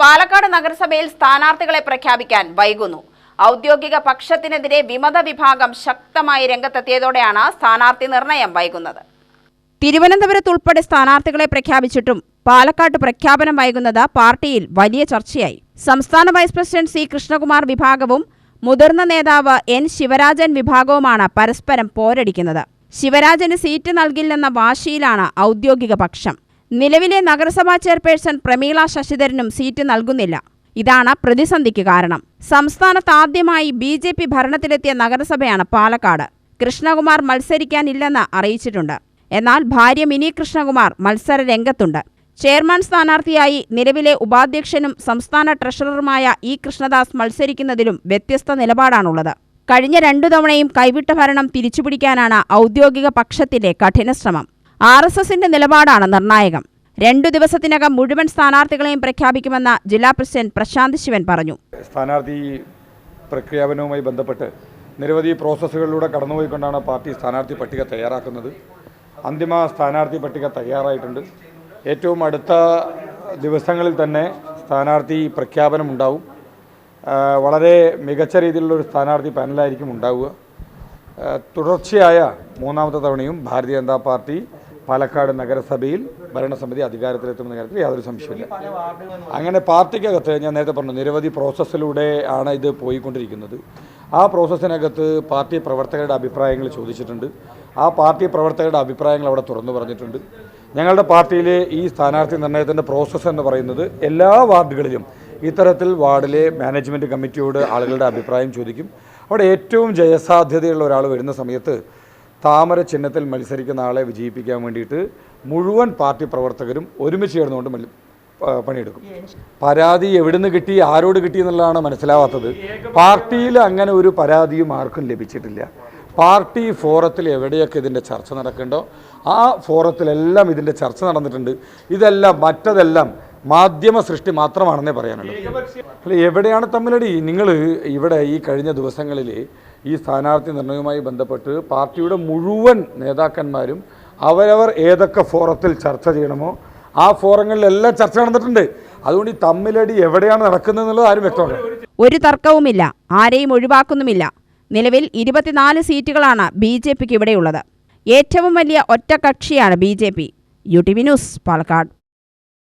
പാലക്കാട് നഗരസഭയിൽ സ്ഥാനാർത്ഥികളെ പ്രഖ്യാപിക്കാൻ വൈകുന്നു. ഔദ്യോഗിക പക്ഷത്തിനെതിരെ വിമത വിഭാഗം ശക്തമായി രംഗത്തെത്തിയതോടെയാണ് സ്ഥാനാർത്ഥി നിർണയം വൈകുന്നത്. തിരുവനന്തപുരത്തുൾപ്പെടെ സ്ഥാനാർത്ഥികളെ പ്രഖ്യാപിച്ചിട്ടും പാലക്കാട് പ്രഖ്യാപനം വൈകുന്നത് പാർട്ടിയിൽ വലിയ ചർച്ചയായി. സംസ്ഥാന വൈസ് പ്രസിഡന്റ് സി കൃഷ്ണകുമാർ വിഭാഗവും മുതിർന്ന നേതാവ് എൻ ശിവരാജൻ വിഭാഗവുമാണ് പരസ്പരം പോരടിക്കുന്നത്. ശിവരാജന് സീറ്റ് നൽകില്ലെന്ന വാശിയിലാണ് ഔദ്യോഗിക പക്ഷം. നിലവിലെ നഗരസഭാ ചെയർപേഴ്സൺ പ്രമീള ശശിധരനും സീറ്റ് നൽകുന്നില്ല. ഇതാണ് പ്രതിസന്ധിക്ക് കാരണം. സംസ്ഥാനത്ത് ആദ്യമായി BJP ഭരണത്തിലെത്തിയ നഗരസഭയാണ് പാലക്കാട്. കൃഷ്ണകുമാർ മത്സരിക്കാനില്ലെന്ന് അറിയിച്ചിട്ടുണ്ട്. എന്നാൽ ഭാര്യ മിനി കൃഷ്ണകുമാർ മത്സര രംഗത്തുണ്ട്. ചെയർമാൻ സ്ഥാനാർത്ഥിയായി നിലവിലെ ഉപാധ്യക്ഷനും സംസ്ഥാന ട്രഷററുമായ ഇ കൃഷ്ണദാസ് മത്സരിക്കുന്നതിലും വ്യത്യസ്ത നിലപാടാണുള്ളത്. കഴിഞ്ഞ 2 തവണയും കൈവിട്ട ഭരണം തിരിച്ചുപിടിക്കാനാണ് ഔദ്യോഗിക പക്ഷത്തിന്റെ കഠിന ശ്രമം. RSSന്റെ നിലപാടാണ് നിർണായകം. 2 ദിവസത്തിനകം മുഴുവൻ സ്ഥാനാർത്ഥികളെയും പ്രഖ്യാപിക്കുമെന്ന് ജില്ലാ പ്രസിഡന്റ് പ്രശാന്ത് ശിവൻ പറഞ്ഞു. സ്ഥാനാർത്ഥി പ്രഖ്യാപനവുമായി ബന്ധപ്പെട്ട് നിരവധി പ്രോസസ്സുകളിലൂടെ കടന്നുപോയിക്കൊണ്ടാണ് പാർട്ടി സ്ഥാനാർത്ഥി പട്ടിക തയ്യാറാക്കുന്നത്. അന്തിമ സ്ഥാനാർത്ഥി പട്ടിക തയ്യാറായിട്ടുണ്ട്. ഏറ്റവും അടുത്ത ദിവസങ്ങളിൽ തന്നെ സ്ഥാനാർത്ഥി പ്രഖ്യാപനം ഉണ്ടാവും. വളരെ മികച്ച രീതിയിലുള്ളൊരു സ്ഥാനാർത്ഥി പാനലായിരിക്കും ഉണ്ടാവുക. തുടർച്ചയായ 3ാമത്തെ തവണയും ഭാരതീയ ജനതാ പാർട്ടി പാലക്കാട് നഗരസഭയിൽ ഭരണസമിതി അധികാരത്തിലെത്തുമെന്ന കാര്യത്തിൽ യാതൊരു സംശയമില്ല. അങ്ങനെ പാർട്ടിക്കകത്ത് ഞാൻ നേരത്തെ പറഞ്ഞു നിരവധി പ്രോസസ്സിലൂടെ ആണ് ഇത് പോയിക്കൊണ്ടിരിക്കുന്നത്. ആ പ്രോസസ്സിനകത്ത് പാർട്ടി പ്രവർത്തകരുടെ അഭിപ്രായങ്ങൾ ചോദിച്ചിട്ടുണ്ട്. ആ പാർട്ടി പ്രവർത്തകരുടെ അഭിപ്രായങ്ങൾ അവിടെ തുറന്നു പറഞ്ഞിട്ടുണ്ട്. ഞങ്ങളുടെ പാർട്ടിയിലെ ഈ സ്ഥാനാർത്ഥി നിർണയത്തിൻ്റെ പ്രോസസ്സ് എന്ന് പറയുന്നത് എല്ലാ വാർഡുകളിലും ഇത്തരത്തിൽ വാർഡിലെ മാനേജ്മെൻറ്റ് കമ്മിറ്റിയോട് ആളുകളുടെ അഭിപ്രായം ചോദിക്കും. അവിടെ ഏറ്റവും ജയസാധ്യതയുള്ള ഒരാൾ വരുന്ന സമയത്ത് താമര ചിഹ്നത്തിൽ മത്സരിക്കുന്ന ആളെ വിജയിപ്പിക്കാൻ വേണ്ടിയിട്ട് മുഴുവൻ പാർട്ടി പ്രവർത്തകരും ഒരുമിച്ച് ചേർന്നുകൊണ്ട് പണിയെടുക്കും. പരാതി എവിടുന്ന് കിട്ടി, ആരോട് കിട്ടി എന്നുള്ളതാണ് മനസ്സിലാവാത്തത്. പാർട്ടിയിൽ അങ്ങനെ ഒരു പരാതിയും ആർക്കും ലഭിച്ചിട്ടില്ല. പാർട്ടി ഫോറത്തിൽ എവിടെയൊക്കെ ഇതിൻ്റെ ചർച്ച നടക്കണ്ടോ ആ ഫോറത്തിലെല്ലാം ഇതിൻ്റെ ചർച്ച നടന്നിട്ടുണ്ട്. ഇതെല്ലാം മറ്റതെല്ലാം മാധ്യമ സൃഷ്ടി മാത്രമാണെന്നേ പറയാനുള്ളൂ. അല്ല, എവിടെയാണ് തമ്മിലടി? നിങ്ങൾ ഇവിടെ ഈ കഴിഞ്ഞ ദിവസങ്ങളിൽ ഈ സ്ഥാനാർത്ഥി നിർണയവുമായി ബന്ധപ്പെട്ട് പാർട്ടിയുടെ മുഴുവൻ നേതാക്കന്മാരും അവരവർ ഏതൊക്കെ ഫോറത്തിൽ ചർച്ച ചെയ്യണമോ ആ ഫോറങ്ങളിലെല്ലാം ചർച്ച നടന്നിട്ടുണ്ട്. അതുകൊണ്ട് ഈ തമ്മിലടി എവിടെയാണ് നടക്കുന്നത് എന്നുള്ളത് ആരും വ്യക്തമാണ്. ഒരു തർക്കവുമില്ല, ആരെയും ഒഴിവാക്കുന്നുമില്ല. നിലവിൽ 24 സീറ്റുകളാണ് BJPക്ക് ഇവിടെയുള്ളത്. ഏറ്റവും വലിയ ഒറ്റക്കക്ഷിയാണ് BJP. UTV news, Palakkad.